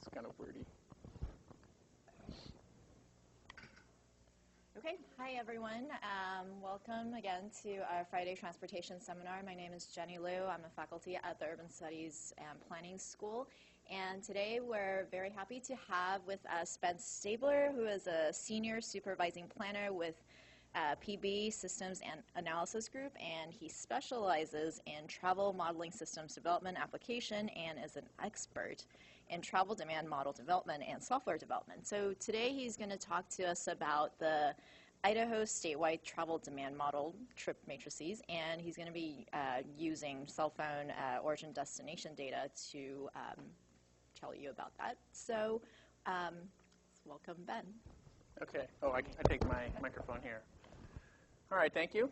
It's kind of weirdy. Okay, hi everyone. Welcome again to our Friday Transportation Seminar. My name is Jenny Liu. I'm a faculty at the Urban Studies and Planning School. And today we're very happy to have with us Ben Stabler, who is a senior supervising planner with PB Systems and Analysis Group, and he specializes in travel modeling systems development application and is an expert in travel demand model development and software development. So today he's going to talk to us about the Idaho Statewide Travel Demand Model trip matrices, and he's going to be using cell phone origin destination data to tell you about that. So welcome, Ben. Okay. Oh, I take my microphone here. All right, thank you.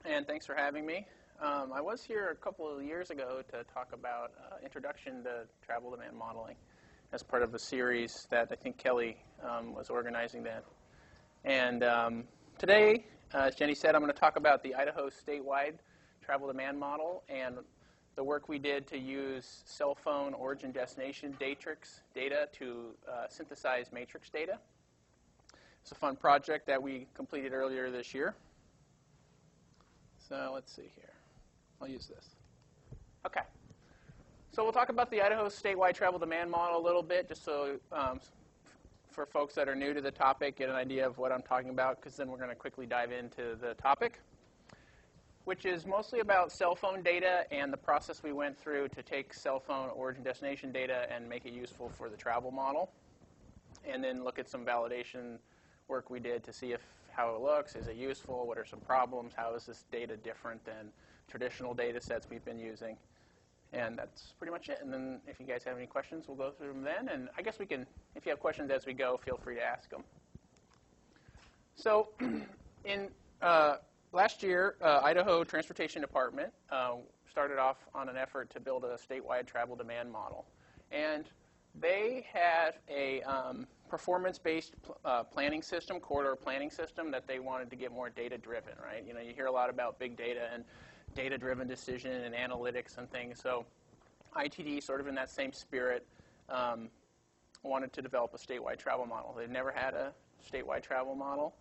And thanks for having me. I was here a couple of years ago to talk about Introduction to Travel Demand Modeling as part of a series that I think Kelly was organizing then. And today, as Jenny said, I'm going to talk about the Idaho Statewide Travel Demand Model and the work we did to use cell phone origin destination data to synthesize matrix data. It's a fun project that we completed earlier this year. So let's see here. I'll use this. Okay. So we'll talk about the Idaho Statewide Travel Demand Model a little bit, just so for folks that are new to the topic, get an idea of what I'm talking about, because then we're going to quickly dive into the topic, which is mostly about cell phone data and the process we went through to take cell phone origin destination data and make it useful for the travel model, and then look at some validation work we did to see how it looks. Is it useful? What are some problems? How is this data different than traditional data sets we've been using? And that's pretty much it. And then if you guys have any questions, we'll go through them then. And I guess we can, if you have questions as we go, feel free to ask them. So in last year, Idaho Transportation Department started off on an effort to build a statewide travel demand model. And they had a performance-based planning system, corridor planning system, that they wanted to get more data-driven, right? You know, you hear a lot about big data and data-driven decision and analytics and things. So ITD, sort of in that same spirit, wanted to develop a statewide travel model. They've never had a statewide travel model,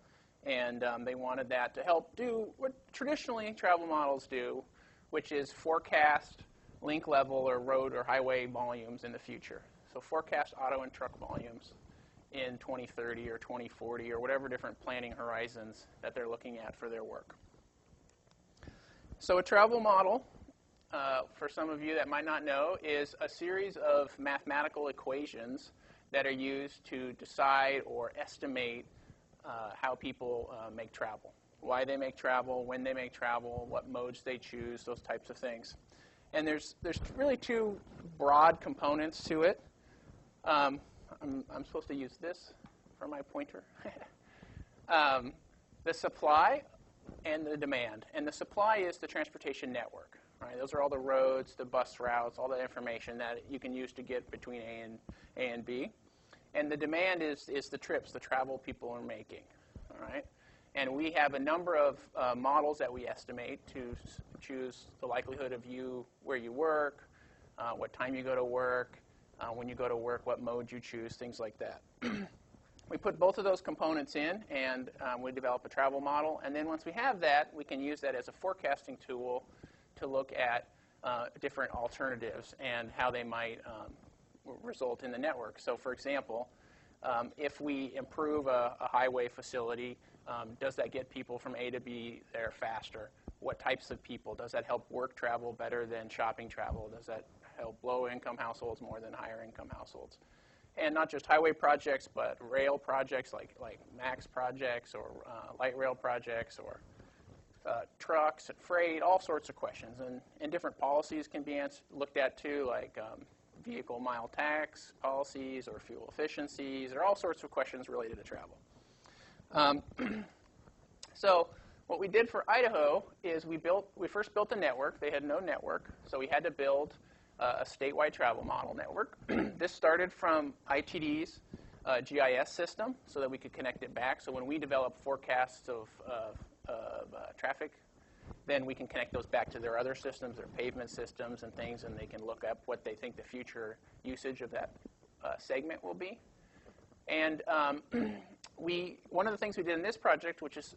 and they wanted that to help do what traditionally travel models do, which is forecast link level or road or highway volumes in the future. So forecast auto and truck volumes in 2030 or 2040 or whatever different planning horizons that they're looking at for their work. So a travel model, for some of you that might not know, is a series of mathematical equations that are used to decide or estimate how people make travel, why they make travel, when they make travel, what modes they choose, those types of things. And there's really two broad components to it. I'm supposed to use this for my pointer. The supply and the demand. And the supply is the transportation network, right? Those are all the roads, the bus routes, all the information that you can use to get between A and B. And the demand is the trips, the travel people are making, all right? And we have a number of models that we estimate to choose the likelihood of you, where you work, what time you go to work, when you go to work, what mode you choose, things like that. We put both of those components in, and we develop a travel model. And then once we have that, we can use that as a forecasting tool to look at different alternatives and how they might result in the network. So for example, if we improve a highway facility, does that get people from A to B there faster? What types of people? Does that help work travel better than shopping travel? Does that help low-income households more than higher-income households? And not just highway projects, but rail projects like MAX projects or light rail projects or trucks and freight, all sorts of questions. And different policies can be looked at too, like vehicle mile tax policies or fuel efficiencies, or all sorts of questions related to travel. So what we did for Idaho is we first built a network. They had no network, so we had to build a statewide travel model network. This started from ITD's GIS system so that we could connect it back. So when we develop forecasts of traffic, then we can connect those back to their other systems, their pavement systems and things, and they can look up what they think the future usage of that segment will be. And one of the things we did in this project, which is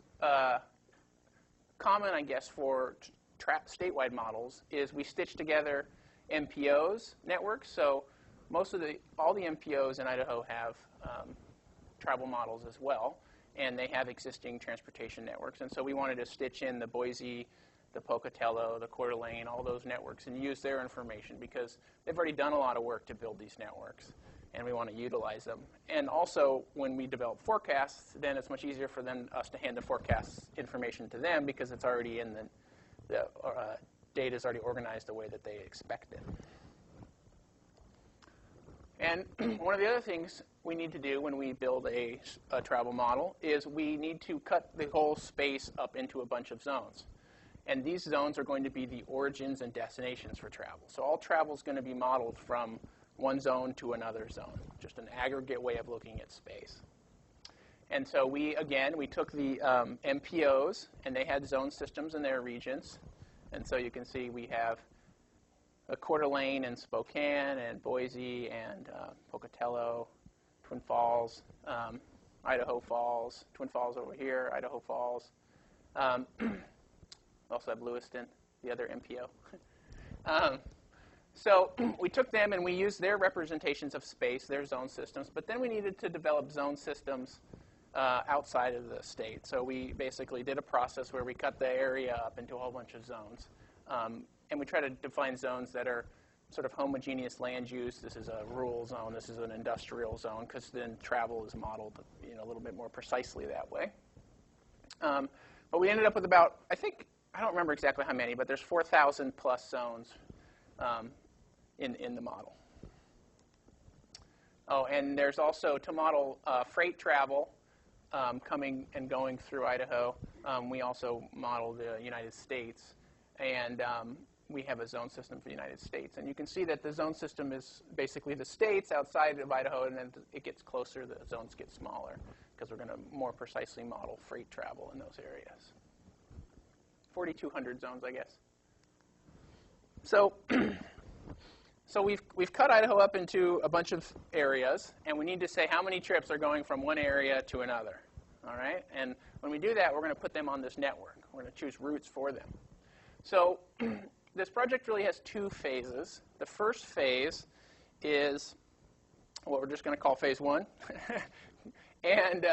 common, I guess, for statewide models, is we stitched together MPOs networks. So all the MPOs in Idaho have travel models as well, and they have existing transportation networks. And so we wanted to stitch in the Boise, the Pocatello, the Coeur d'Alene, all those networks, and use their information because they've already done a lot of work to build these networks, and we want to utilize them. And also, when we develop forecasts, then it's much easier for us to hand the forecast information to them because it's already in the data is already organized the way that they expect it. And one of the other things we need to do when we build a travel model is we need to cut the whole space up into a bunch of zones. And these zones are going to be the origins and destinations for travel. So all travel is going to be modeled from one zone to another zone, just an aggregate way of looking at space. And so we took the MPOs, and they had zone systems in their regions. And so you can see we have a Coeur d'Alene and Spokane and Boise and Pocatello, Twin Falls, Idaho Falls, Twin Falls over here, Idaho Falls. Also have Lewiston, the other MPO. So we took them and we used their representations of space, their zone systems, but then we needed to develop zone systems outside of the state. So we basically did a process where we cut the area up into a whole bunch of zones. And we try to define zones that are sort of homogeneous land use. This is a rural zone. This is an industrial zone, because then travel is modeled a little bit more precisely that way. But we ended up with about, I don't remember exactly how many, but there's 4,000 plus zones in the model. Oh, and there's also, to model freight travel coming and going through Idaho, we also model the United States. And we have a zone system for the United States. And you can see that the zone system is basically the states outside of Idaho, and then it gets closer, the zones get smaller, because we're going to more precisely model freight travel in those areas. 4,200 zones, I guess. So we've cut Idaho up into a bunch of areas, and we need to say how many trips are going from one area to another. All right? And when we do that, we're going to put them on this network. We're going to choose routes for them. So this project really has two phases. The first phase is what we're just going to call phase one. And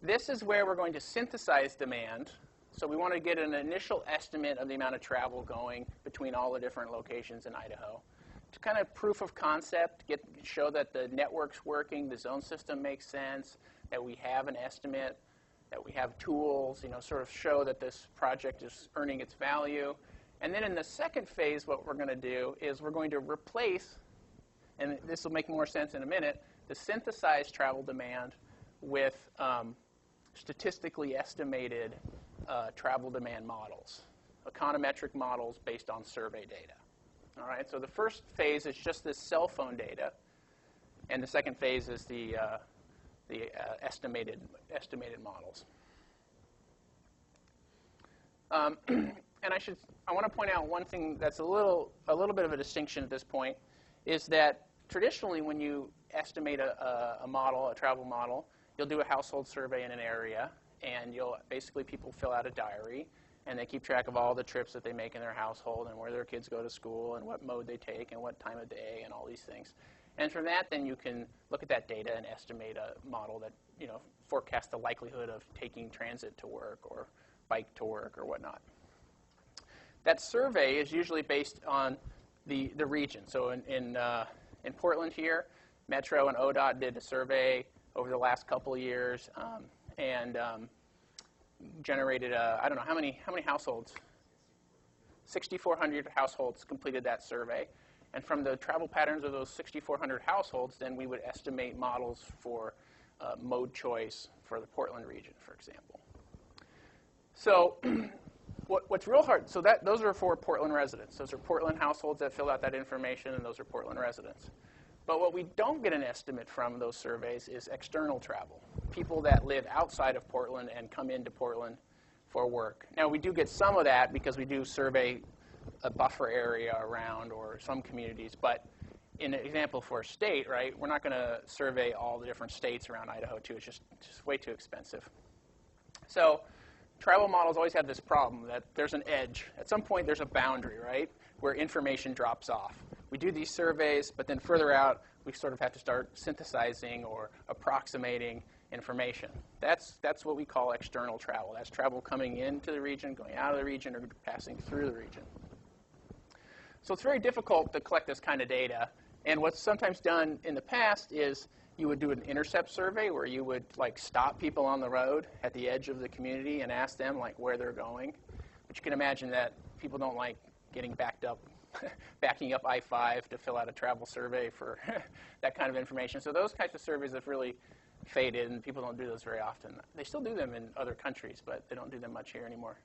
this is where we're going to synthesize demand. So we want to get an initial estimate of the amount of travel going between all the different locations in Idaho. It's kind of proof of concept, show that the network's working, the zone system makes sense, that we have an estimate, that we have tools, sort of show that this project is earning its value. And then in the second phase, what we're going to do is we're going to replace, and this will make more sense in a minute, the synthesized travel demand with statistically estimated travel demand models, econometric models based on survey data. All right, so the first phase is just this cell phone data, and the second phase is the estimated models. And I want to point out one thing that's a little bit of a distinction at this point, is that traditionally when you estimate a model, a travel model, you'll do a household survey in an area, and basically people fill out a diary, and they keep track of all the trips that they make in their household and where their kids go to school and what mode they take and what time of day and all these things. And from that, then you can look at that data and estimate a model that forecasts the likelihood of taking transit to work or bike to work or whatnot. That survey is usually based on the region. So in Portland here, Metro and ODOT did a survey over the last couple of years and generated I don't know how many households. 6,400 households completed that survey. And from the travel patterns of those 6,400 households, then we would estimate models for mode choice for the Portland region, for example. So what's real hard, so those are for Portland residents. Those are Portland households that fill out that information, and those are Portland residents. But what we don't get an estimate from those surveys is external travel, people that live outside of Portland and come into Portland for work. Now, we do get some of that because we do survey a buffer area around or some communities, but in an example for a state, right, we're not going to survey all the different states around Idaho, too. It's just way too expensive. So travel models always have this problem that there's an edge. At some point, there's a boundary, right, where information drops off. We do these surveys, but then further out, we sort of have to start synthesizing or approximating information. That's what we call external travel. That's travel coming into the region, going out of the region, or passing through the region. So it's very difficult to collect this kind of data. And what's sometimes done in the past is you would do an intercept survey where you would like stop people on the road at the edge of the community and ask them like where they're going. But you can imagine that people don't like getting backing up I-5 to fill out a travel survey for that kind of information. So those types of surveys have really faded, and people don't do those very often. They still do them in other countries, but they don't do them much here anymore.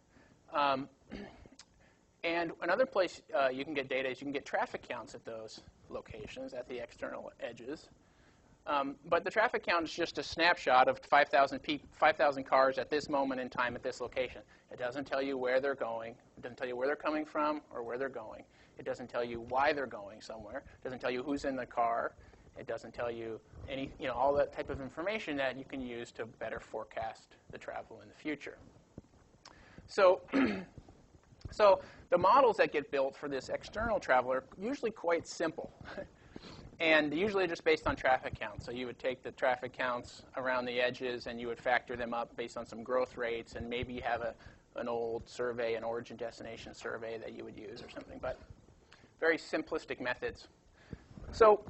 And another place you can get data is you can get traffic counts at those locations, at the external edges. But the traffic count is just a snapshot of 5,000 cars at this moment in time at this location. It doesn't tell you where they're going. It doesn't tell you where they're coming from or where they're going. It doesn't tell you why they're going somewhere. It doesn't tell you who's in the car. It doesn't tell you all that type of information that you can use to better forecast the travel in the future. So, so the models that get built for this external travel are usually quite simple. And usually just based on traffic counts. So you would take the traffic counts around the edges and you would factor them up based on some growth rates, and maybe you have an old survey, an origin destination survey that you would use or something, but very simplistic methods. So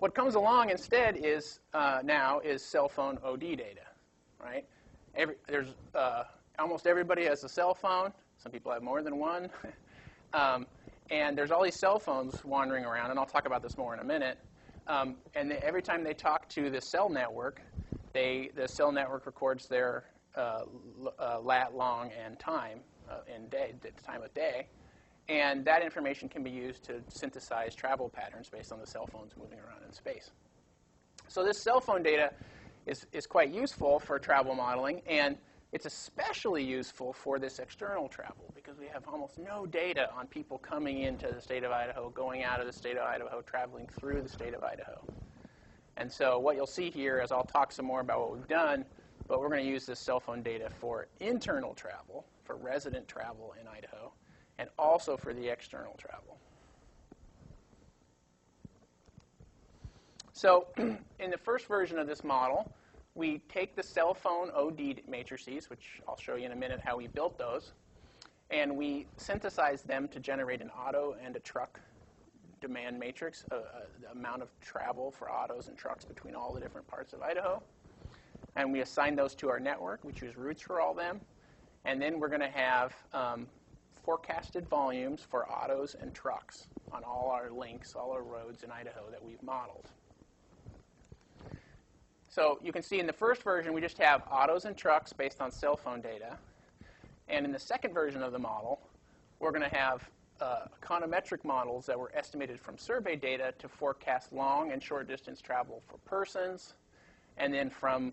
what comes along instead is now is cell phone OD data, right? Almost everybody has a cell phone. Some people have more than one. And there's all these cell phones wandering around, and I'll talk about this more in a minute. And every time they talk to the cell network, the cell network records their lat, long, and time in day, the time of day. And that information can be used to synthesize travel patterns based on the cell phones moving around in space. So this cell phone data is quite useful for travel modeling, and it's especially useful for this external travel because we have almost no data on people coming into the state of Idaho, going out of the state of Idaho, traveling through the state of Idaho. And so what you'll see here is I'll talk some more about what we've done, but we're going to use this cell phone data for internal travel, for resident travel in Idaho, and also for the external travel. So in the first version of this model, we take the cell phone OD matrices, which I'll show you in a minute how we built those, and we synthesize them to generate an auto and a truck demand matrix, the amount of travel for autos and trucks between all the different parts of Idaho. And we assign those to our network. We choose routes for all of them. And then we're going to have forecasted volumes for autos and trucks on all our links, all our roads in Idaho that we've modeled. So you can see in the first version, we just have autos and trucks based on cell phone data. And in the second version of the model, we're going to have econometric models that were estimated from survey data to forecast long and short distance travel for persons. And then from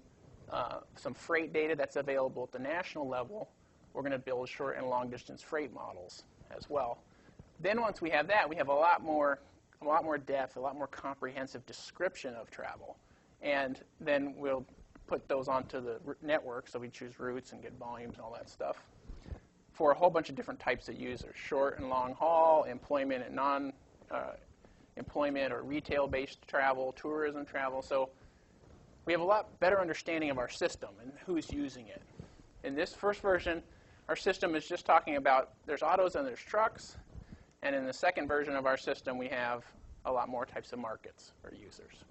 some freight data that's available at the national level, we're going to build short and long distance freight models as well. Then once we have that, we have a lot more depth, a lot more comprehensive description of travel. And then we'll put those onto the network, so we choose routes and get volumes and all that stuff, for a whole bunch of different types of users, short and long haul, employment and non-employment or retail-based travel, tourism travel. So we have a lot better understanding of our system and who's using it. In this first version, our system is just talking about there's autos and there's trucks. And in the second version of our system, we have a lot more types of markets or users.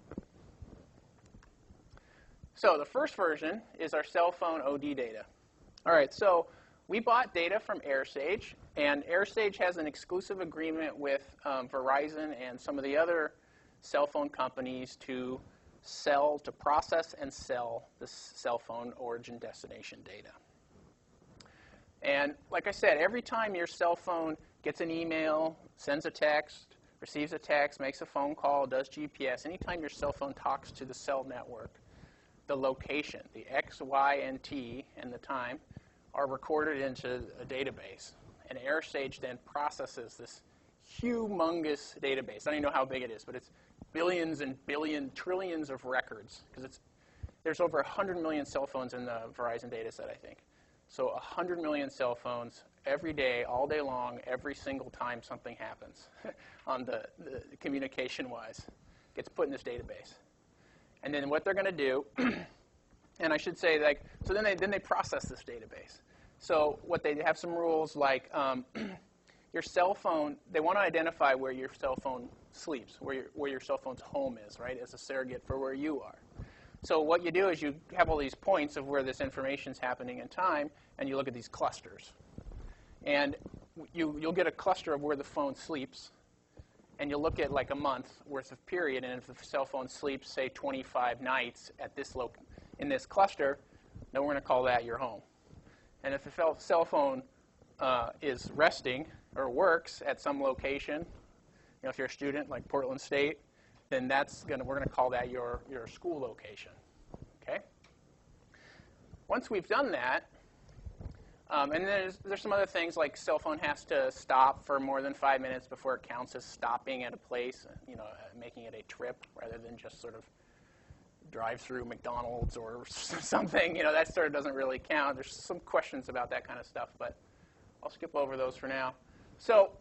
So the first version is our cell phone OD data. All right, so we bought data from Airsage, and Airsage has an exclusive agreement with Verizon and some of the other cell phone companies to process and sell the cell phone origin destination data. And like I said, every time your cell phone gets an email, sends a text, receives a text, makes a phone call, does GPS, anytime your cell phone talks to the cell network, the location, the X, Y, and T, and the time are recorded into a database. And Airsage then processes this humongous database. I don't even know how big it is, but it's billions and trillions of records, because there's over 100 million cell phones in the Verizon data set, I think. So 100 million cell phones every day, all day long, every single time something happens on the communication-wise gets put in this database. And then what they're going to do, and I should say, like, so then they process this database. So what they have some rules like your cell phone, they want to identify where your cell phone sleeps, where your cell phone's home is, right, as a surrogate for where you are. So what you do is you have all these points of where this information's happening in time, and you look at these clusters. And you'll get a cluster of where the phone sleeps, and you'll look at like a month worth of period, and if the cell phone sleeps, say, 25 nights at this in this cluster, then we're going to call that your home. And if the cell phone is resting or works at some location, if you're a student like Portland State, then we're going to call that your school location. Okay. Once we've done that, and then there's some other things like cell phone has to stop for more than 5 minutes before it counts as stopping at a place, making it a trip rather than just sort of drive through McDonald's or something. That sort of doesn't really count. There's some questions about that kind of stuff, but I'll skip over those for now. So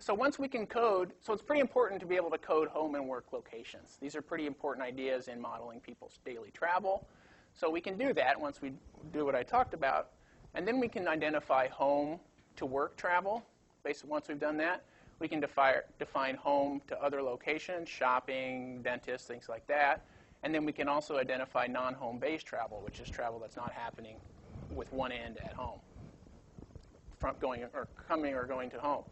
once we can code, so it's pretty important to be able to code home and work locations. These are pretty important ideas in modeling people's daily travel. So we can do that once we do what I talked about. And then we can identify home to work travel. Basically, once we've done that, we can define home to other locations, shopping, dentists, things like that. And then we can also identify non-home-based travel, which is travel that's not happening with one end at home, from coming or going to home.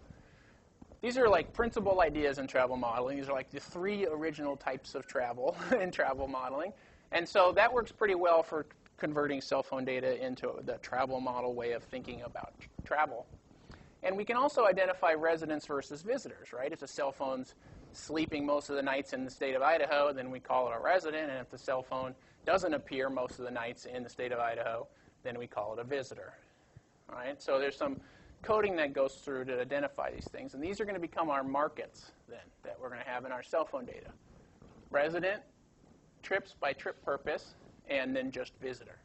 These are like principal ideas in travel modeling. These are like the 3 original types of travel in travel modeling. And so that works pretty well for converting cell phone data into the travel model way of thinking about travel. And we can also identify residents versus visitors, right? If the cell phone's sleeping most of the nights in the state of Idaho, then we call it a resident. And if the cell phone doesn't appear most of the nights in the state of Idaho, then we call it a visitor. All right? So there's some coding that goes through to identify these things. And these are going to become our markets then that we're going to have in our cell phone data. Resident, trips by trip purpose, and then just visitor.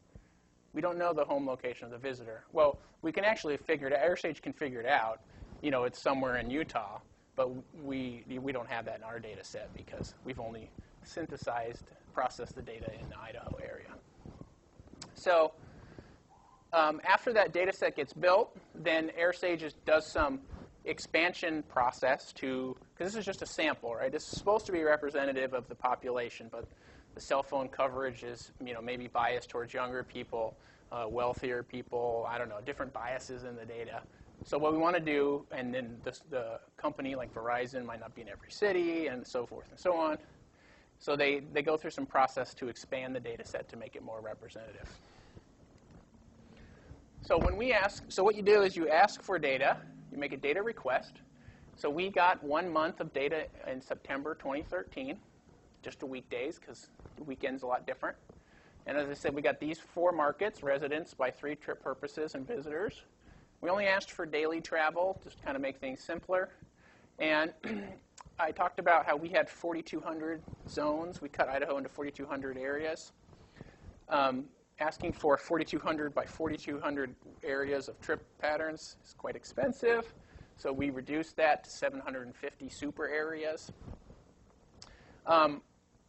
We don't know the home location of the visitor. Well, we can actually figure it out. Airsage can figure it out. It's somewhere in Utah, but we don't have that in our data set because we've only processed the data in the Idaho area. So after that data set gets built, then Airsage does some expansion process because this is just a sample, right? This is supposed to be representative of the population, but the cell phone coverage is, maybe biased towards younger people, wealthier people, I don't know, different biases in the data. So what we want to do, and then the company like Verizon might not be in every city, and so forth and so on. So they go through some process to expand the data set to make it more representative. So what you do is you ask for data, you make a data request. So we got 1 month of data in September 2013. Just the weekdays, because the weekend's a lot different. And as I said, we got these 4 markets, residents by 3 trip purposes and visitors. We only asked for daily travel, just to kind of make things simpler. And I talked about how we had 4,200 zones. We cut Idaho into 4,200 areas. Asking for 4,200 by 4,200 areas of trip patterns is quite expensive. So we reduced that to 750 super areas.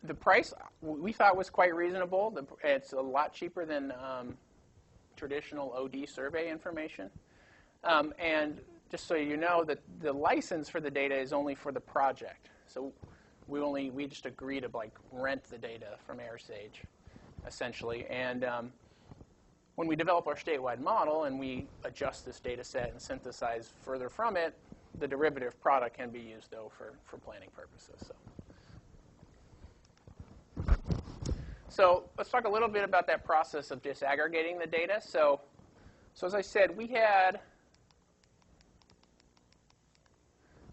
The price we thought was quite reasonable. It's a lot cheaper than traditional OD survey information. And just so you know, that the license for the data is only for the project. So we just agree to rent the data from Airsage, essentially. And when we develop our statewide model and we adjust this data set and synthesize further from it, the derivative product can be used though for planning purposes. So let's talk a little bit about that process of disaggregating the data. So as I said, we have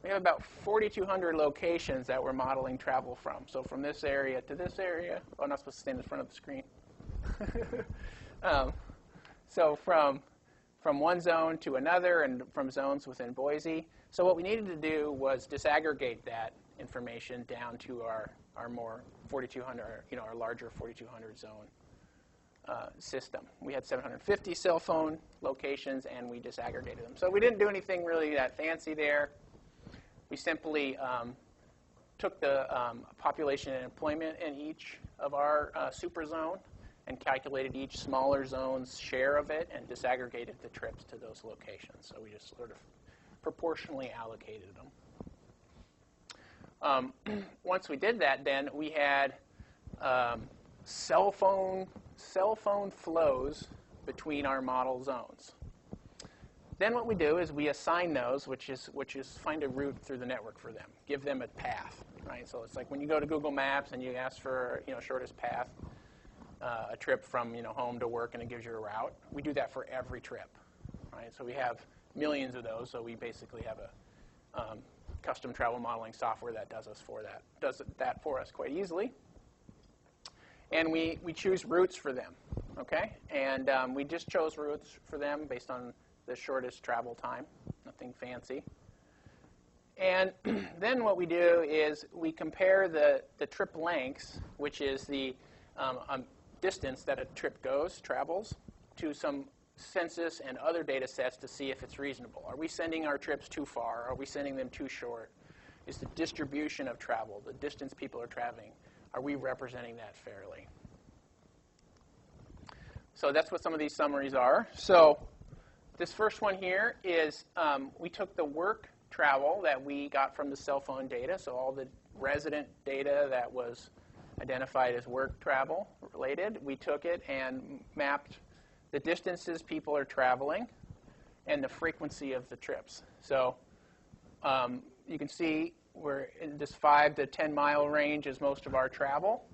about 4,200 locations that we're modeling travel from. So from this area to this area. Oh, I'm not supposed to stand in front of the screen. So from one zone to another and from zones within Boise. So what we needed to do was disaggregate that information down to our more 4,200, our larger 4,200 zone system. We had 750 cell phone locations, and we disaggregated them. So we didn't do anything really that fancy there. We simply took the population and employment in each of our super zone and calculated each smaller zone's share of it and disaggregated the trips to those locations. So we just sort of proportionally allocated them. Once we did that, then we had cell phone flows between our model zones. Then what we do is we assign those, which is find a route through the network for them, give them a path, right? So it's like when you go to Google Maps and you ask for shortest path, a trip from home to work, and it gives you a route. We do that for every trip, right? So we have millions of those. So we basically have a custom travel modeling software that does that for us quite easily. And we choose routes for them, okay? And we just chose routes for them based on the shortest travel time, nothing fancy. And then what we do is we compare the trip lengths, which is the distance that a trip travels, to some census and other data sets to see if it's reasonable. Are we sending our trips too far? Are we sending them too short? Is the distribution of travel, the distance people are traveling, are we representing that fairly? So that's what some of these summaries are. So this first one here is we took the work travel that we got from the cell phone data, so all the resident data that was identified as work travel related. We took it and mapped the distances people are traveling and the frequency of the trips. So you can see we're in this 5 to 10 mile range is most of our travel.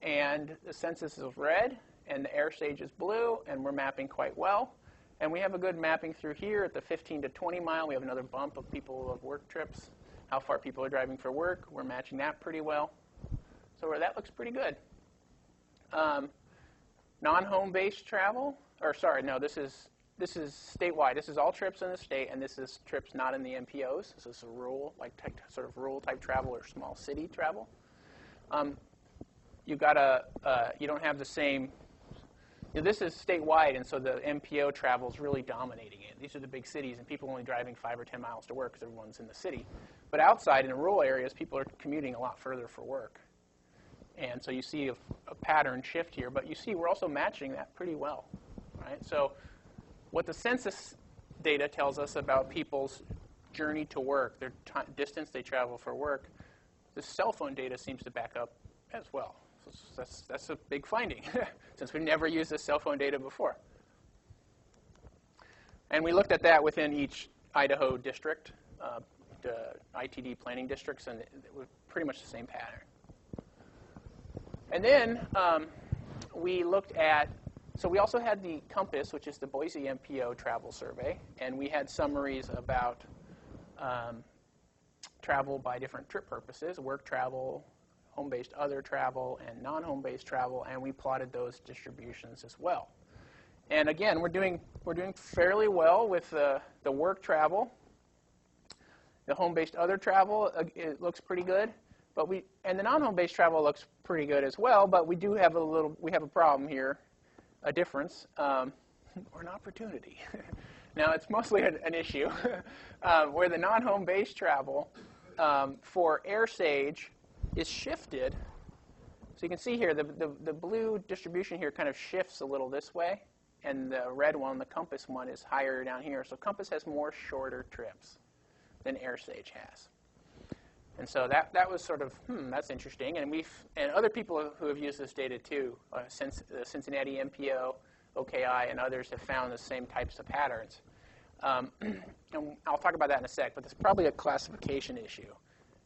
And the census is red, and the Airsage is blue, and we're mapping quite well. And we have a good mapping through here at the 15 to 20 mile. We have another bump of people of work trips, how far people are driving for work. We're matching that pretty well. So that looks pretty good. Non-home-based travel, this is statewide. This is all trips in the state, and this is trips not in the MPOs. This is a rural, sort of rural type travel or small city travel. You don't have the same. This is statewide, and so the MPO travel is really dominating it. These are the big cities, and people only driving 5 or 10 miles to work because everyone's in the city. But outside in the rural areas, people are commuting a lot further for work. And so you see a pattern shift here, but you see we're also matching that pretty well, right? So what the census data tells us about people's journey to work, their distance they travel for work, the cell phone data seems to back up as well. So that's a big finding, since we never used this cell phone data before. And we looked at that within each Idaho district, the ITD planning districts, and it was pretty much the same pattern. And then we looked at, so we also had the Compass, which is the Boise MPO travel survey, and we had summaries about travel by different trip purposes, work travel, home-based other travel, and non-home-based travel, and we plotted those distributions as well. And again, we're doing fairly well with the work travel. The home-based other travel, it looks pretty good. And the non-home-based travel looks pretty good as well, but we do have a problem here, a difference, or an opportunity. Now, it's mostly an issue where the non-home-based travel for Airsage is shifted. So you can see here, the blue distribution here kind of shifts a little this way, and the red one, the Compass one, is higher down here. So Compass has more shorter trips than Airsage has. And so that was sort of, that's interesting. And other people who have used this data too, the Cincinnati MPO, OKI, and others have found the same types of patterns. And I'll talk about that in a sec, but it's probably a classification issue,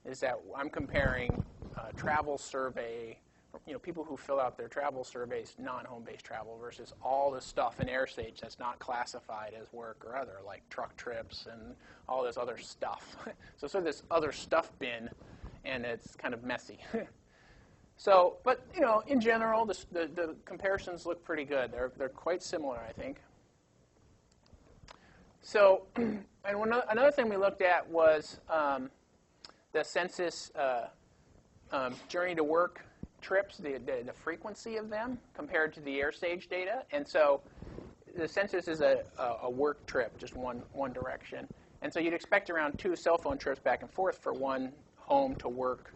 is that I'm comparing travel survey, people who fill out their travel surveys, non-home-based travel, versus all the stuff in Airsage that's not classified as work or other, like truck trips and all this other stuff. So sort of this other stuff bin, and it's kind of messy. So, but in general, the comparisons look pretty good. They're quite similar, I think. So, and another thing we looked at was the census journey to work trips, the frequency of them compared to the Airsage data. And so the census is a work trip, just one direction. And so you'd expect around 2 cell phone trips back and forth for one home to work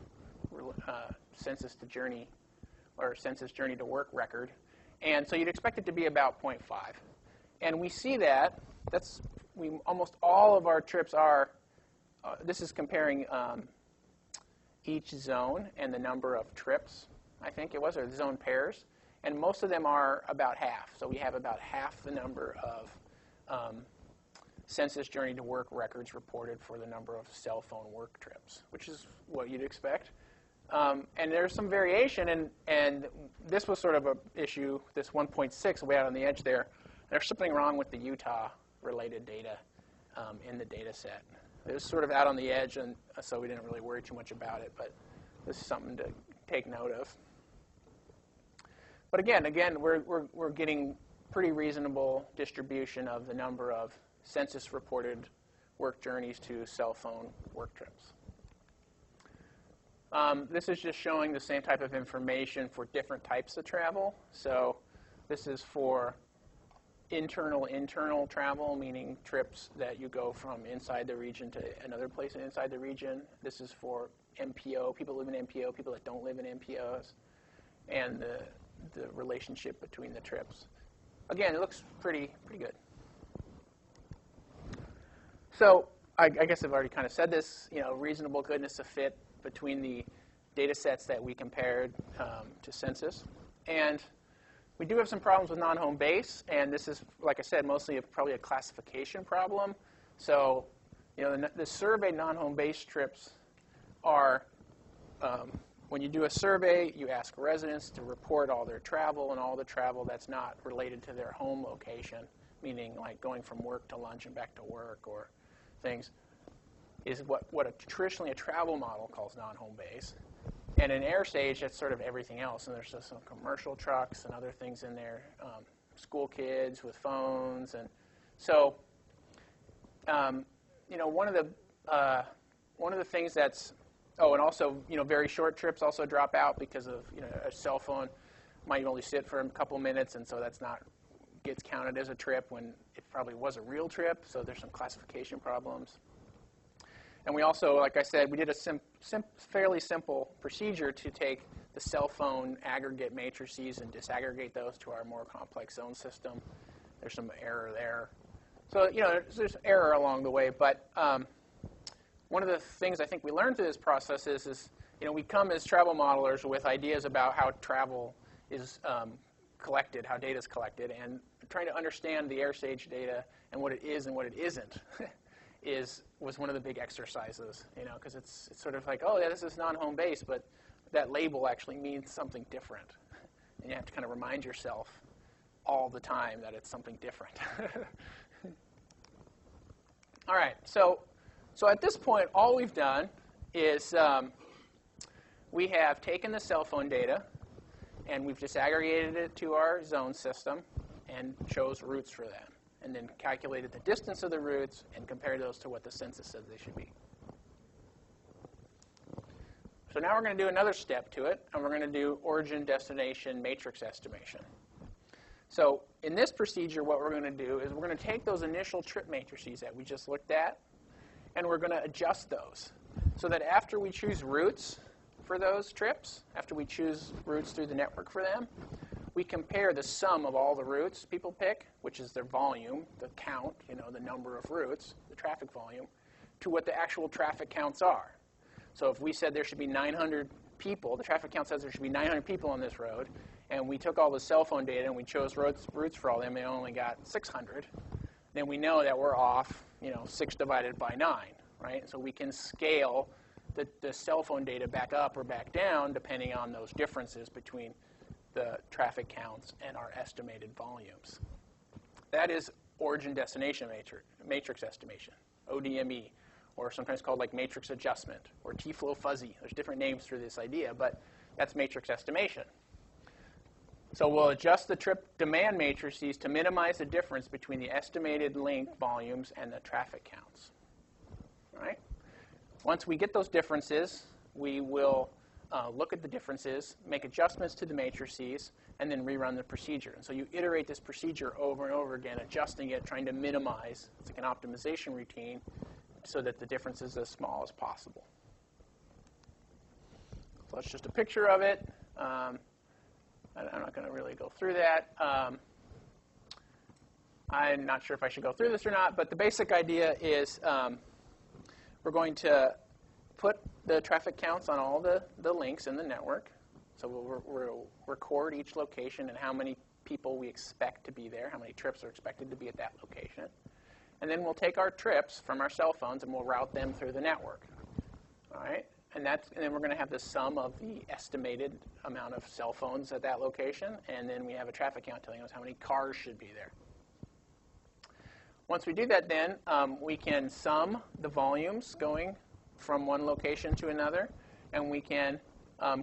census to journey or census journey to work record. And so you'd expect it to be about 0.5. And we see that almost all of our trips are, this is comparing each zone and the number of trips, I think it was, or the zone pairs. And most of them are about half. So we have about half the number of census journey to work records reported for the number of cell phone work trips, which is what you'd expect. And there's some variation, and this was sort of an issue, this 1.6 way out on the edge there. There's something wrong with the Utah-related data in the data set. It was sort of out on the edge, and so we didn't really worry too much about it, but this is something to take note of. But again, we're getting pretty reasonable distribution of the number of census-reported work journeys to cell phone work trips. This is just showing the same type of information for different types of travel. So this is for internal travel, meaning trips that you go from inside the region to another place inside the region. This is for MPO, people who live in MPO, people that don't live in MPOs, and the relationship between the trips. Again, it looks pretty good. So I guess I've already kind of said this, reasonable goodness of fit between the data sets that we compared to census. And we do have some problems with non-home base, and this is, like I said, mostly probably a classification problem. So, the surveyed non-home base trips are, when you do a survey, you ask residents to report all their travel and all the travel that's not related to their home location, meaning like going from work to lunch and back to work or things, is what traditionally a travel model calls non-home base. And in Airsage, that's sort of everything else. And there's just some commercial trucks and other things in there, school kids with phones. And so, one of the things that's, and also, very short trips also drop out because of, a cell phone might only sit for a couple minutes, and so gets counted as a trip when it probably was a real trip. So there's some classification problems. And we also, like I said, we did a fairly simple procedure to take the cell phone aggregate matrices and disaggregate those to our more complex zone system. There's some error there. So, there's error along the way. But one of the things I think we learned through this process is we come as travel modelers with ideas about how travel is collected, how data is collected, and trying to understand the Airsage data and what it is and what it isn't. Was one of the big exercises, because it's sort of like, oh, yeah, this is non-home base, but that label actually means something different. And you have to kind of remind yourself all the time that it's something different. All right, so at this point, all we've done is we have taken the cell phone data, and we've disaggregated it to our zone system and chose routes for them, and then calculated the distance of the routes and compared those to what the census said they should be. So now we're going to do another step to it, and we're going to do origin-destination matrix estimation. So in this procedure, what we're going to do is we're going to take those initial trip matrices that we just looked at, and we're going to adjust those so that after we choose routes for those trips, after we choose routes through the network for them, we compare the sum of all the routes people pick, which is their volume, the count, the number of routes, the traffic volume, to what the actual traffic counts are. So if we said there should be 900 people, the traffic count says there should be 900 people on this road, and we took all the cell phone data and we chose routes for all them and only got 600, then we know that we're off, 6 divided by 9, right? So we can scale the cell phone data back up or back down depending on those differences between the traffic counts and our estimated volumes. That is origin-destination matrix estimation, ODME, or sometimes called like matrix adjustment, or T-flow fuzzy. There's different names for this idea, but that's matrix estimation. So we'll adjust the trip demand matrices to minimize the difference between the estimated link volumes and the traffic counts. All right? Once we get those differences, we will look at the differences, make adjustments to the matrices, and then rerun the procedure. And so you iterate this procedure over and over again, adjusting it, trying to minimize. It's like an optimization routine so that the difference is as small as possible. So that's just a picture of it. I'm not going to really go through that. I'm not sure if I should go through this or not, but the basic idea is we're going to put the traffic counts on all the links in the network. So we'll record each location and how many people we expect to be there, how many trips are expected to be at that location. And then we'll take our trips from our cell phones and we'll route them through the network. All right? And then we're going to have the sum of the estimated amount of cell phones at that location, and then we have a traffic count telling us how many cars should be there. Once we do that, then we can sum the volumes going from one location to another, and we can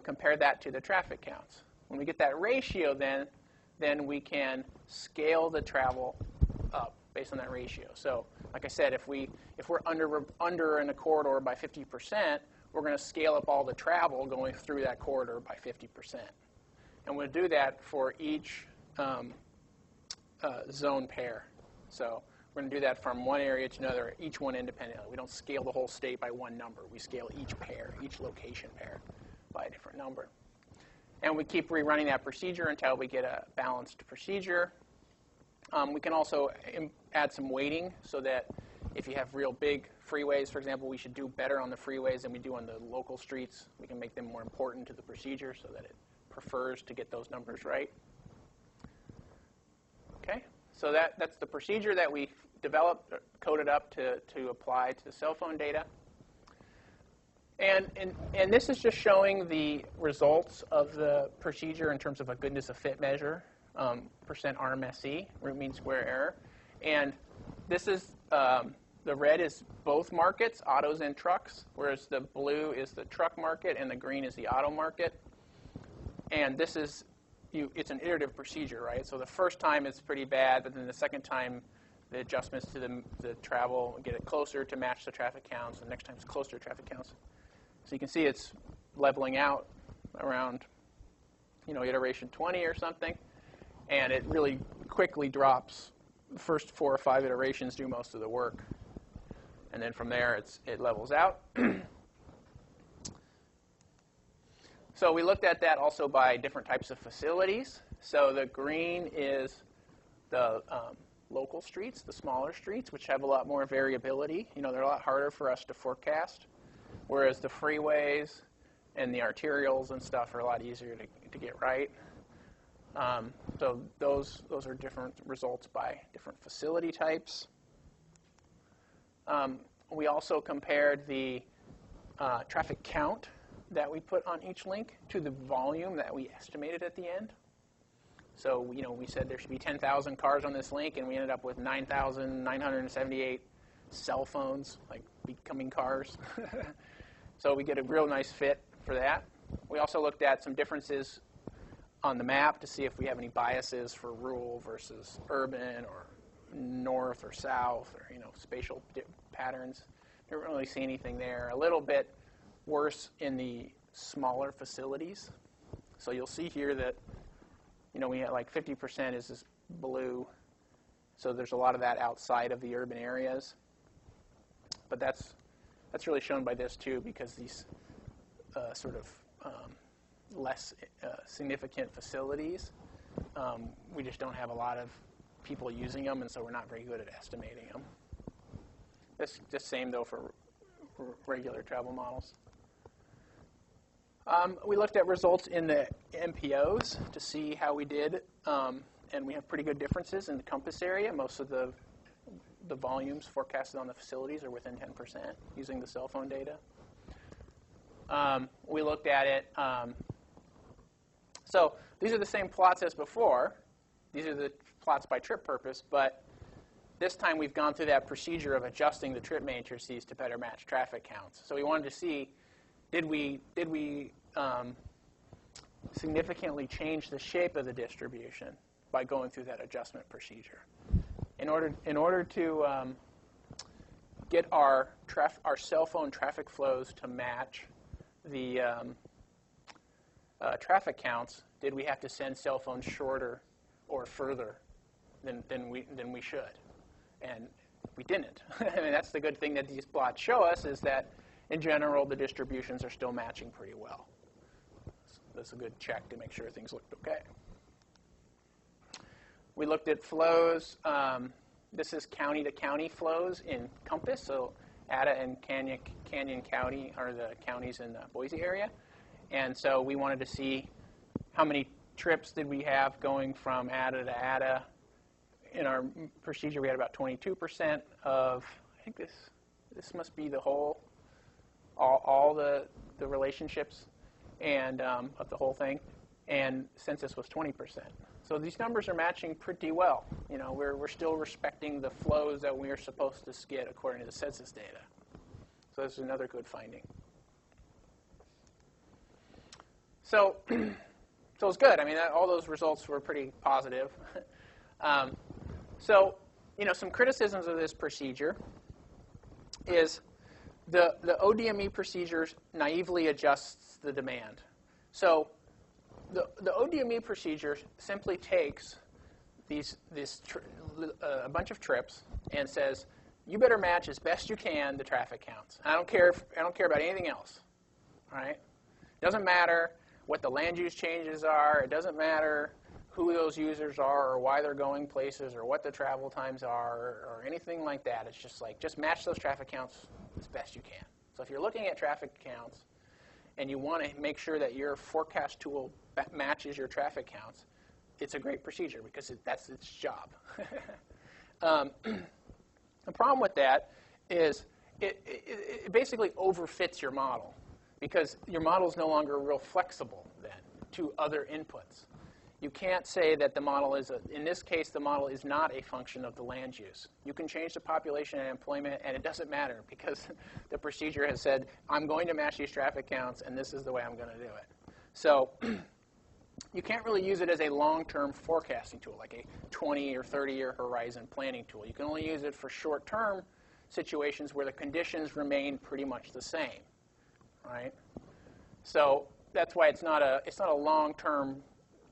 compare that to the traffic counts. When we get that ratio, then we can scale the travel up based on that ratio. So, like I said, if we're under in a corridor by 50%, we're going to scale up all the travel going through that corridor by 50%. And we'll do that for each zone pair. So we're going to do that from one area to another, each one independently. We don't scale the whole state by one number. We scale each pair, each location pair, by a different number. And we keep rerunning that procedure until we get a balanced procedure. We can also add some weighting so that if you have real big freeways, for example, we should do better on the freeways than we do on the local streets. We can make them more important to the procedure so that it prefers to get those numbers right. Okay, so that's the procedure that we developed, coded up to apply to the cell phone data. And this is just showing the results of the procedure in terms of a goodness of fit measure, percent RMSE, root mean square error. And this is, the red is both markets, autos and trucks, whereas the blue is the truck market and the green is the auto market. And this is, it's an iterative procedure, right? So the first time it's pretty bad, but then the second time the adjustments to the travel get it closer to match the traffic counts. The next time it's closer to traffic counts. So you can see it's leveling out around, iteration 20 or something. And it really quickly drops. The first 4 or 5 iterations do most of the work. And then from there, it levels out. So we looked at that also by different types of facilities. So the green is the local streets, the smaller streets, which have a lot more variability. They're a lot harder for us to forecast, whereas the freeways and the arterials and stuff are a lot easier to get right. So those are different results by different facility types. We also compared the traffic count that we put on each link to the volume that we estimated at the end. So, we said there should be 10,000 cars on this link, and we ended up with 9,978 cell phones, like becoming cars. So we get a real nice fit for that. We also looked at some differences on the map to see if we have any biases for rural versus urban or north or south or, spatial patterns. Didn't really see anything there. A little bit worse in the smaller facilities. So you'll see here that, we had like 50% is this blue. So there's a lot of that outside of the urban areas. But that's really shown by this too, because these less significant facilities, we just don't have a lot of people using them, and so we're not very good at estimating them. That's the same, though, for regular travel models. We looked at results in the MPOs to see how we did, and we have pretty good differences in the compass area. Most of the volumes forecasted on the facilities are within 10% using the cell phone data. We looked at it. So these are the same plots as before. These are the plots by trip purpose, but this time we've gone through that procedure of adjusting the trip matrices to better match traffic counts. So we wanted to see, did we significantly change the shape of the distribution by going through that adjustment procedure. In order to get our cell phone traffic flows to match the traffic counts, did we have to send cell phones shorter or further than we should? And we didn't. I mean, that's the good thing that these plots show us, is that in general the distributions are still matching pretty well. So that's a good check to make sure things looked okay. We looked at flows. This is county-to-county flows in Compass. So Ada and Canyon County are the counties in the Boise area. And so we wanted to see how many trips did we have going from Ada to Ada. In our procedure, we had about 22% of, I think this must be the whole, all the relationships and of the whole thing. And census was 20%. So these numbers are matching pretty well. You know, we're still respecting the flows that we are supposed to get according to the census data. So this is another good finding. So, so it's good. I mean, all those results were pretty positive. So, you know, some criticisms of this procedure is the ODME procedure naively adjusts the demand. So the ODME procedure simply takes a bunch of trips and says, you better match as best you can the traffic counts. I don't care about anything else. All right? It doesn't matter what the land use changes are. It doesn't matter who those users are or why they're going places or what the travel times are or anything like that. It's just like, just match those traffic counts as best you can. So if you're looking at traffic counts and you want to make sure that your forecast tool matches your traffic counts, it's a great procedure because that's its job. The problem with that is it basically overfits your model because your model is no longer real flexible then to other inputs. You can't say that the model is, in this case, the model is not a function of the land use. You can change the population and employment, and it doesn't matter because the procedure has said, I'm going to match these traffic counts, and this is the way I'm going to do it. So you can't really use it as a long-term forecasting tool, like a 20 or 30-year horizon planning tool. You can only use it for short-term situations where the conditions remain pretty much the same, right? So that's why it's not a long-term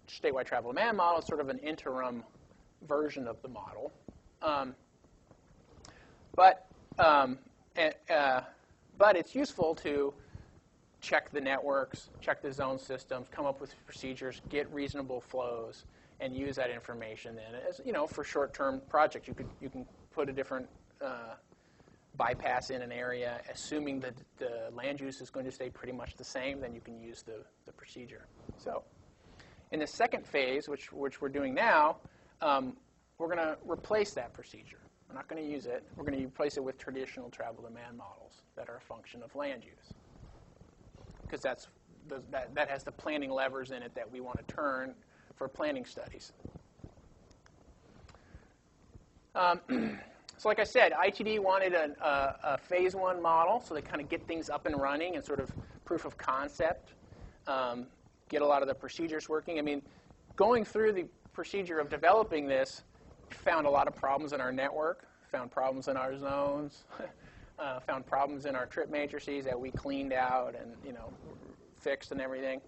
statewide travel demand model. It's sort of an interim version of the model. But it's useful to check the networks, check the zone systems, come up with procedures, get reasonable flows, and use that information then. As you know, for short-term projects, you can put a different bypass in an area, assuming that the land use is going to stay pretty much the same. Then you can use the procedure. So, in the second phase, which we're doing now, we're going to replace that procedure. We're not going to use it. We're going to replace it with traditional travel demand models that are a function of land use, because that has the planning levers in it that we want to turn for planning studies. So like I said, ITD wanted a phase one model, so they kind of get things up and running and sort of proof of concept, get a lot of the procedures working. I mean, going through the procedure of developing this, found a lot of problems in our network, found problems in our zones, found problems in our trip matrices that we cleaned out and fixed and everything.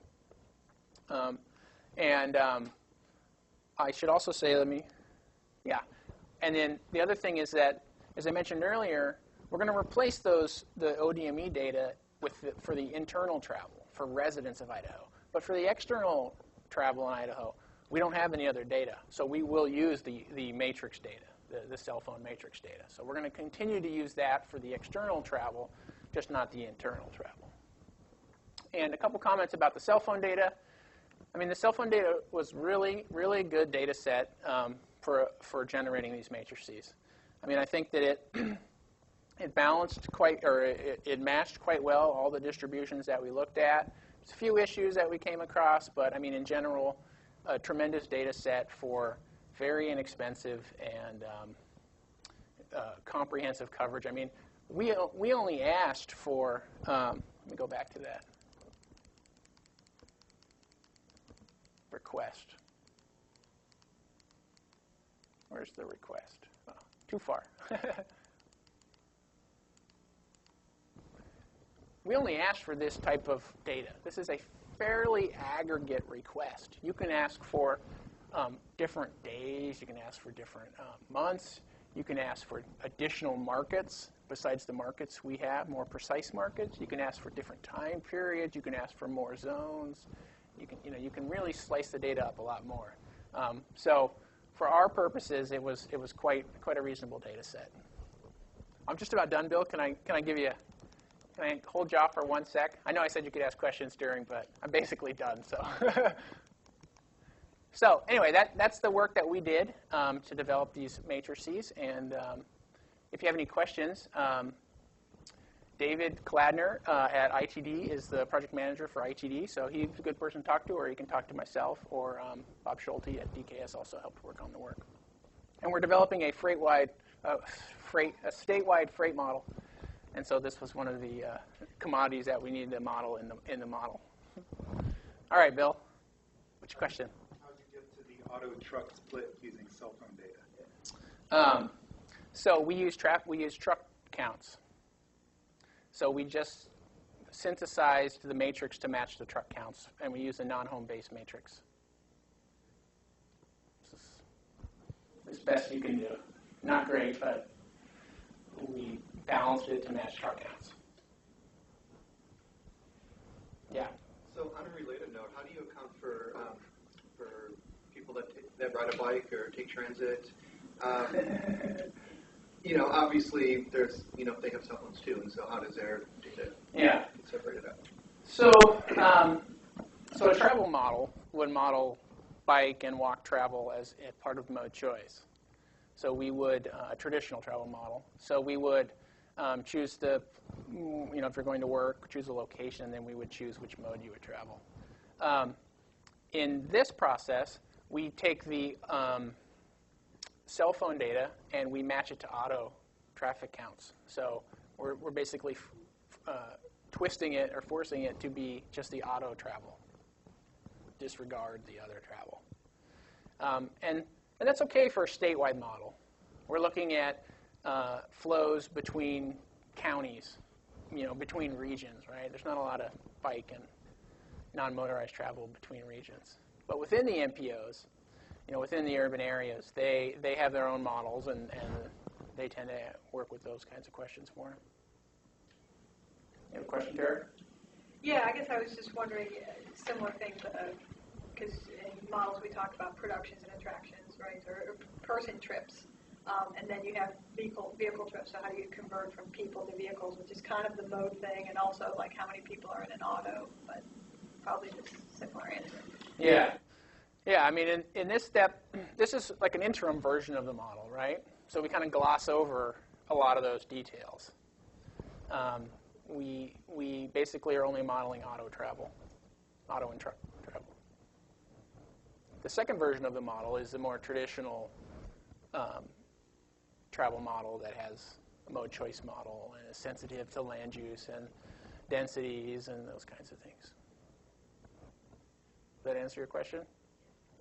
I should also say, and then the other thing is that, as I mentioned earlier, we're going to replace the ODME data for the internal travel, for residents of Idaho. But for the external travel in Idaho, we don't have any other data. So we will use the matrix data, the cell phone matrix data. So we're going to continue to use that for the external travel, just not the internal travel. And a couple comments about the cell phone data. I mean, the cell phone data was really, really good data set for generating these matrices. I mean, I think that it balanced it matched quite well all the distributions that we looked at. There's a few issues that we came across, but I mean, in general, a tremendous data set for very inexpensive and comprehensive coverage. I mean, we only asked for, let me go back to that. request. Where's the request? Oh, too far. We only asked for this type of data. This is a fairly aggregate request. You can ask for different days. You can ask for different months. You can ask for additional markets besides the markets we have, more precise markets. You can ask for different time periods. You can ask for more zones. You can really slice the data up a lot more. So for our purposes, it was quite a reasonable data set. I'm just about done, Bill. Can I give you? Can I hold you off for 1 sec? I know I said you could ask questions during, but I'm basically done. So, so anyway, that's the work that we did to develop these matrices. And if you have any questions, David Kladner at ITD is the project manager for ITD, so he's a good person to talk to, or you can talk to myself, or Bob Schulte at DKS also helped work on the work. And we're developing a statewide freight model. And so this was one of the commodities that we needed to model in the model. All right, Bill, what's your question? How did you get to the auto truck split using cell phone data? So we use truck counts. So we just synthesized the matrix to match the truck counts, and we use a non-home base matrix. This is as best you can do. Not great, but we balanced it to match truck counts. Yeah. So on a related note, how do you account for people that ride a bike or take transit? Obviously there's they have cell phones too, and so how does their data get separated out? So a travel model would model bike and walk travel as a part of mode choice. So we would a traditional travel model. So we would choose if you're going to work, choose a location, and then we would choose which mode you would travel. In this process, we take the cell phone data and we match it to auto traffic counts. So we're basically twisting it or forcing it to be just the auto travel. Disregard the other travel. And that's okay for a statewide model. We're looking at flows between counties, between regions, right? There's not a lot of bike and non-motorized travel between regions. But within the MPOs, within the urban areas, they have their own models, and they tend to work with those kinds of questions more. You have a question, Jared? Yeah, I guess I was just wondering, similar thing, because in models we talked about productions and attractions, right, or person trips, and then you have vehicle trips. So how do you convert from people to vehicles, which is kind of the mode thing, and also like how many people are in an auto, but probably just similar answer. Yeah. Yeah, I mean, in this step, this is like an interim version of the model, right? So we kind of gloss over a lot of those details. We basically are only modeling auto and truck travel. The second version of the model is the more traditional travel model that has a mode choice model and is sensitive to land use and densities and those kinds of things. Does that answer your question?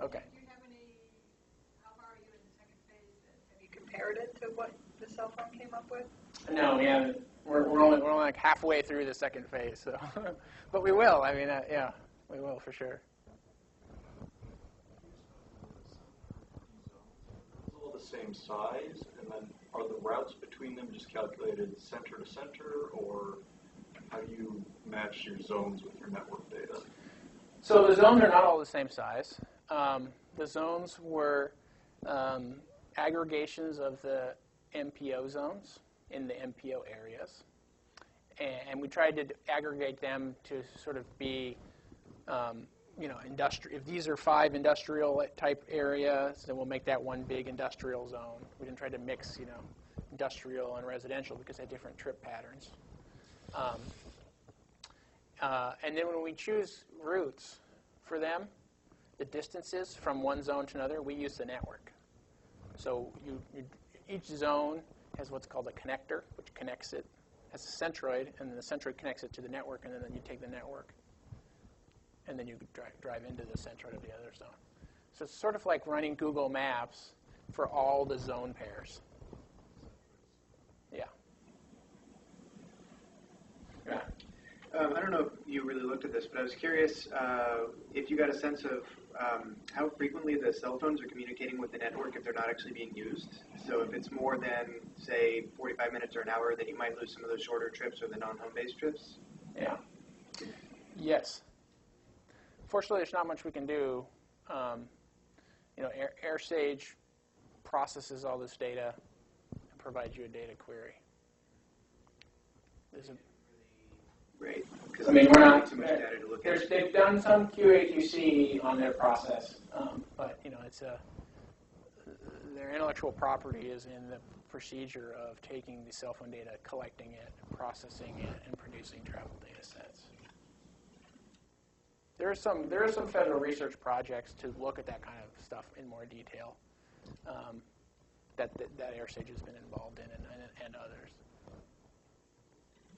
Okay. Do you have how far are you in the second phase? Have you compared it to what the cell phone came up with? No, we haven't. We're only like halfway through the second phase, so but we will. I mean, yeah, we will for sure. All the same size, and then are the routes between them just calculated center to center, or how do you match your zones with your network data? So the zones are not all the same size. The zones were aggregations of the MPO zones in the MPO areas. And we tried to aggregate them to sort of be, industrial. If these are 5 industrial type areas, then we'll make that one big industrial zone. We didn't try to mix, industrial and residential because they had different trip patterns. And then when we choose routes for them, the distances from one zone to another, we use the network. So each zone has what's called a connector, which connects it, has a centroid, and then the centroid connects it to the network, and then you take the network and then you drive into the center of the other zone. So it's sort of like running Google Maps for all the zone pairs. Yeah. Yeah. I don't know if you really looked at this, but I was curious if you got a sense of how frequently the cell phones are communicating with the network if they're not actually being used. So if it's more than, say, 45 minutes or an hour, then you might lose some of those shorter trips or the non-home-based trips. Yeah. Yes. Fortunately, there's not much we can do. Airsage processes all this data and provides you a data query. Right. I mean, we're not too much data to look at. They've done some QA/QC on their process, but it's their intellectual property is in the procedure of taking the cell phone data, collecting it, processing it, and producing travel data sets. There are some federal research projects to look at that kind of stuff in more detail that Airsage has been involved in and others.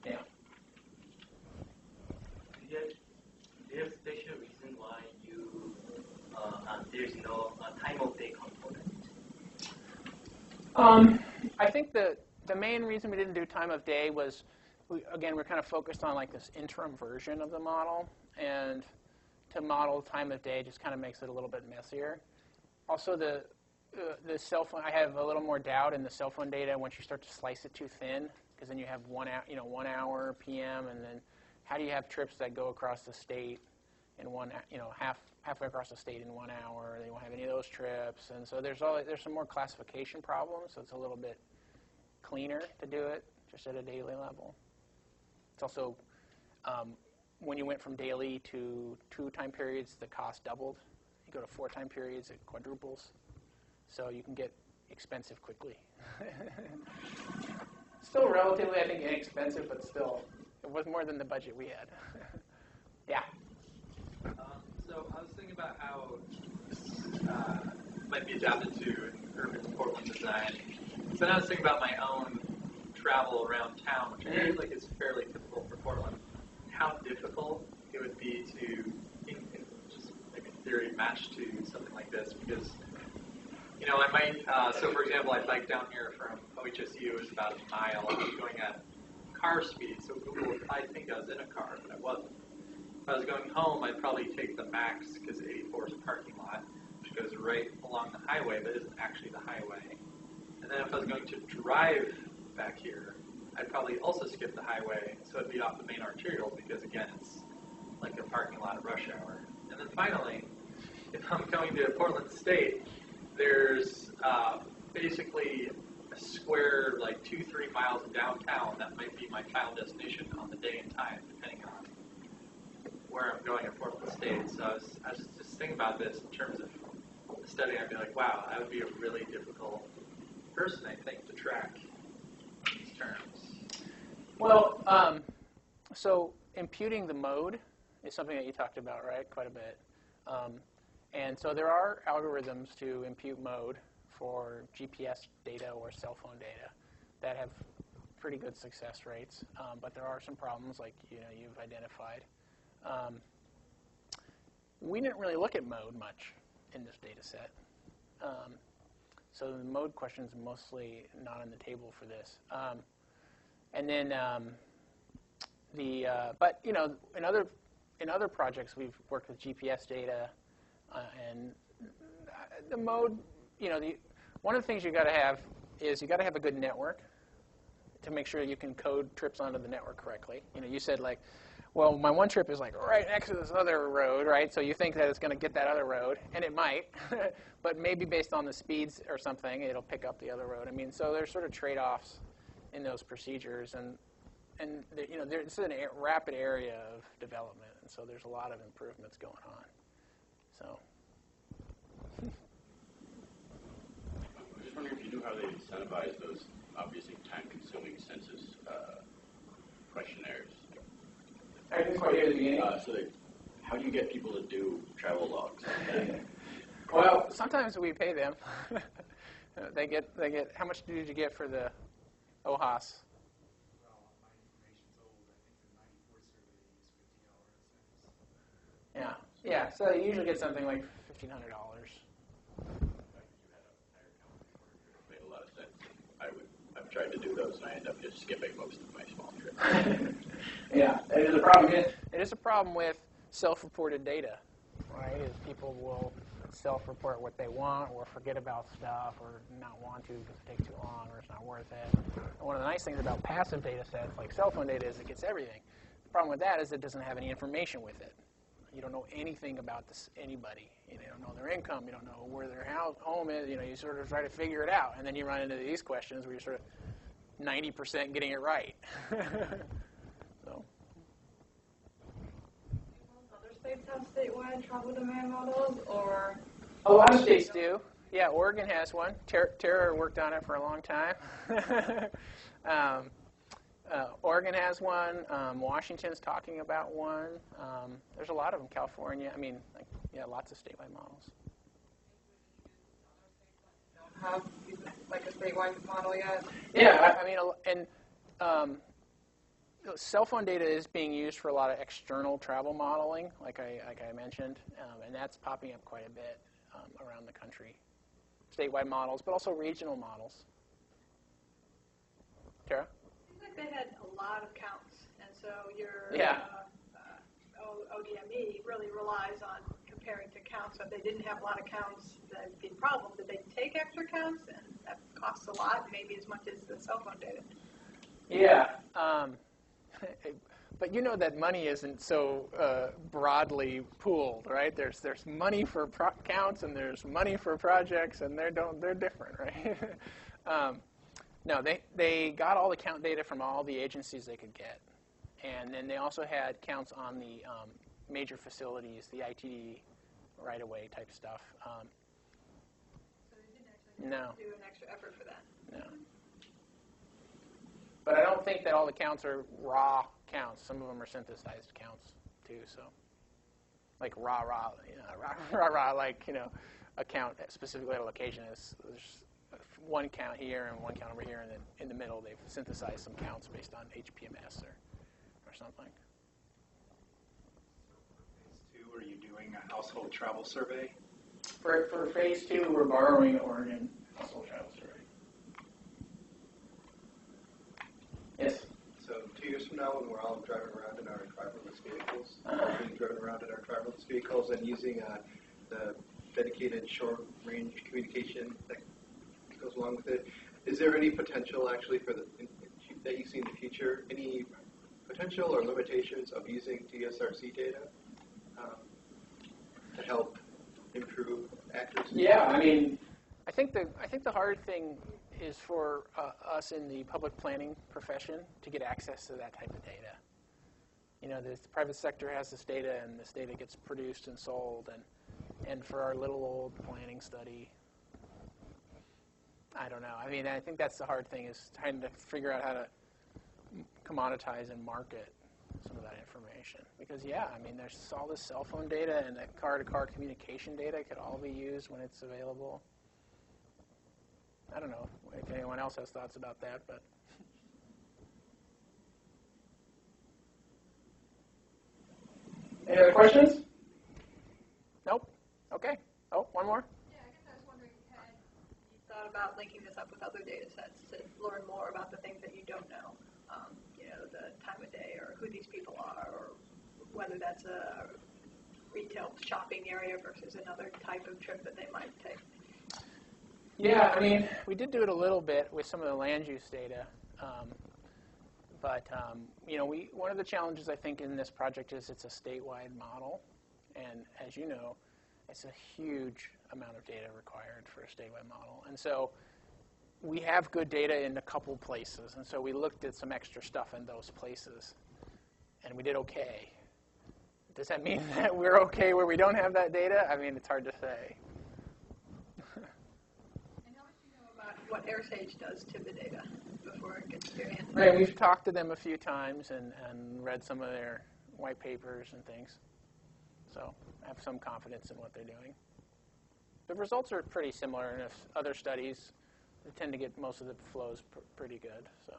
Yeah. There's special reason why there's no time of day component. I think the main reason we didn't do time of day was, we're kind of focused on like this interim version of the model, and to model time of day just kind of makes it a little bit messier. Also, the cell phone, I have a little more doubt in the cell phone data once you start to slice it too thin, because then you have 1 hour PM, and then how do you have trips that go across the state in halfway across the state in 1 hour? They won't have any of those trips, and so there's some more classification problems. So it's a little bit cleaner to do it just at a daily level. It's also when you went from daily to 2 time periods, the cost doubled. You go to 4 time periods, it quadruples. So you can get expensive quickly. Still relatively, I think, inexpensive, but still. It was more than the budget we had. Yeah. So I was thinking about how this might be adapted to urban Portland design. So then I was thinking about my own travel around town, which I feel like is fairly typical for Portland. How difficult it would be to, just like in theory, match to something like this, because I might. So for example, I bike down here from OHSU. It's about a mile. I was going at car speed, so Google would probably think I was in a car, but I wasn't. If I was going home, I'd probably take the max, because 84 is a parking lot, which goes right along the highway, but isn't actually the highway. And then if I was going to drive back here, I'd probably also skip the highway, so it'd be off the main arterial, because again, it's like a parking lot at rush hour. And then finally, if I'm going to Portland State, there's basically a square, like 2-3 miles of downtown that might be my final destination on the day and time, depending on where I'm going at Portland State. So I was just thinking about this in terms of the study. I'd be like, wow, that would be a really difficult person, I think, to track in these terms. Well, so imputing the mode is something that you talked about, right, quite a bit. And so there are algorithms to impute mode for GPS data or cell phone data that have pretty good success rates, but there are some problems like you've identified. We didn't really look at mode much in this data set, so the mode question is mostly not on the table for this. And then but in other projects we've worked with GPS data and the mode. One of the things you got to have is you got to have a good network to make sure you can code trips onto the network correctly. You said like, well, my one trip is like right next to this other road, right? So you think that it's going to get that other road, and it might, but maybe based on the speeds or something, it'll pick up the other road. I mean, so there's sort of trade-offs in those procedures, and it's a rapid area of development, and so there's a lot of improvements going on. So. I was just wondering if you knew how they incentivize those obviously time-consuming census questionnaires. I didn't quite hear the beginning. How do you get people to do travel logs? Well, sometimes we pay them. They get. How much did you get for the OHAS? Well, my information's old. I think the 94 survey is $50 a census. Yeah. Yeah. So you usually get something like $1,500. Made a lot of sense. I've tried to do those, and I end up just skipping most of my small trips. Yeah, it is a problem. It is a problem with self-reported data, right? Is people will self-report what they want, or forget about stuff, or not want to because it takes too long, or it's not worth it. And one of the nice things about passive data sets, like cell phone data, is it gets everything. The problem with that is it doesn't have any information with it. You don't know anything about anybody. You don't know their income. You don't know where their home is. You sort of try to figure it out, and then you run into these questions where you're sort of 90% getting it right. So. Other states have statewide travel demand models, or? A lot of states do. Yeah, Oregon has one. Tara worked on it for a long time. Oregon has one. Washington's talking about one. There's a lot of them. California. I mean, lots of statewide models. Don't have like a statewide model yet? Yeah, I mean, and cell phone data is being used for a lot of external travel modeling, like I mentioned, and that's popping up quite a bit around the country. Statewide models, but also regional models. Tara? Seems like they had a lot of counts, and so your ODME really relies on comparing to counts. So if they didn't have a lot of counts, that'd be a problem. Did they take extra counts? And that costs a lot, maybe as much as the cell phone data. Yeah. But you know that money isn't so broadly pooled, right? There's money for counts and there's money for projects, and they're different, right? No, they got all the count data from all the agencies they could get, and then they also had counts on the major facilities, the ITD right-of-way type stuff. So they didn't actually do an extra effort for that. No. But I don't think that all the counts are raw counts. Some of them are synthesized counts too. So, like raw, like a count specifically at a location is there's one count here and one count over here, and then in the middle they've synthesized some counts based on HPMS or something. Phase 2, are you doing a household travel survey? For phase 2, we're borrowing Oregon household travel survey. Yes. So 2 years from now, when we're all driving around in our driverless vehicles, and using the dedicated short-range communication that goes along with it, is there any potential actually that you see in the future, any potential or limitations of using DSRC data to help improve accuracy? Yeah, I mean, I think the hard thing is for us in the public planning profession to get access to that type of data. The private sector has this data, and this data gets produced and sold, and for our little old planning study, I don't know. I mean, I think that's the hard thing, is trying to figure out how to commoditize and market some of that information. Because, I mean, there's all this cell phone data and that car-to-car communication data could all be used when it's available. I don't know if anyone else has thoughts about that, but. Any other questions? Nope. Okay. Oh, one more. Yeah, I guess I was wondering, had you thought about linking this up with other data sets to learn more about the things that you don't know? The time of day, or who these people are, or whether that's a retail shopping area versus another type of trip that they might take. Yeah, I mean, we did do it a little bit with some of the land use data, but one of the challenges I think in this project is it's a statewide model, and as you know, it's a huge amount of data required for a statewide model, and so we have good data in a couple places, and so we looked at some extra stuff in those places, and we did okay. Does that mean that we're okay where we don't have that data? I mean, it's hard to say. About what Airsage does to the data before it gets to your hand. Right, we've talked to them a few times and read some of their white papers and things. So I have some confidence in what they're doing. The results are pretty similar, and if other studies, they tend to get most of the flows pretty good. So,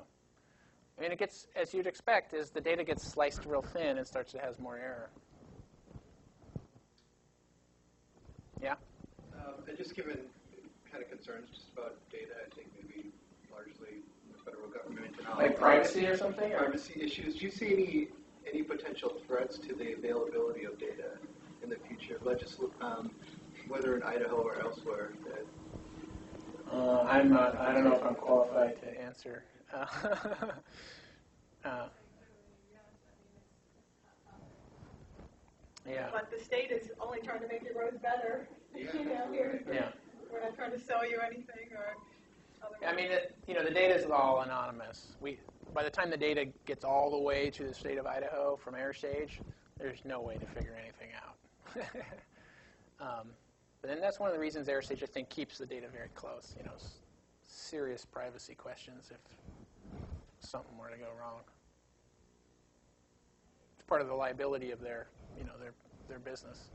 I mean, it gets, as you'd expect, as the data gets sliced real thin, it starts to have more error. Yeah? And just given kind of concerns just about data, I think maybe largely the federal government and all. Like privacy or something? Or? Privacy issues. Do you see any potential threats to the availability of data in the future, whether in Idaho or elsewhere? I don't know if I'm qualified to answer. Yeah. But the state is only trying to make your roads better. Yeah. Yeah. We're not trying to sell you anything or otherwise. I mean, the data is all anonymous. By the time the data gets all the way to the state of Idaho from Airsage, there's no way to figure anything out. But then that's one of the reasons Airsage, I think, keeps the data very close. Serious privacy questions if something were to go wrong. It's part of the liability of their business.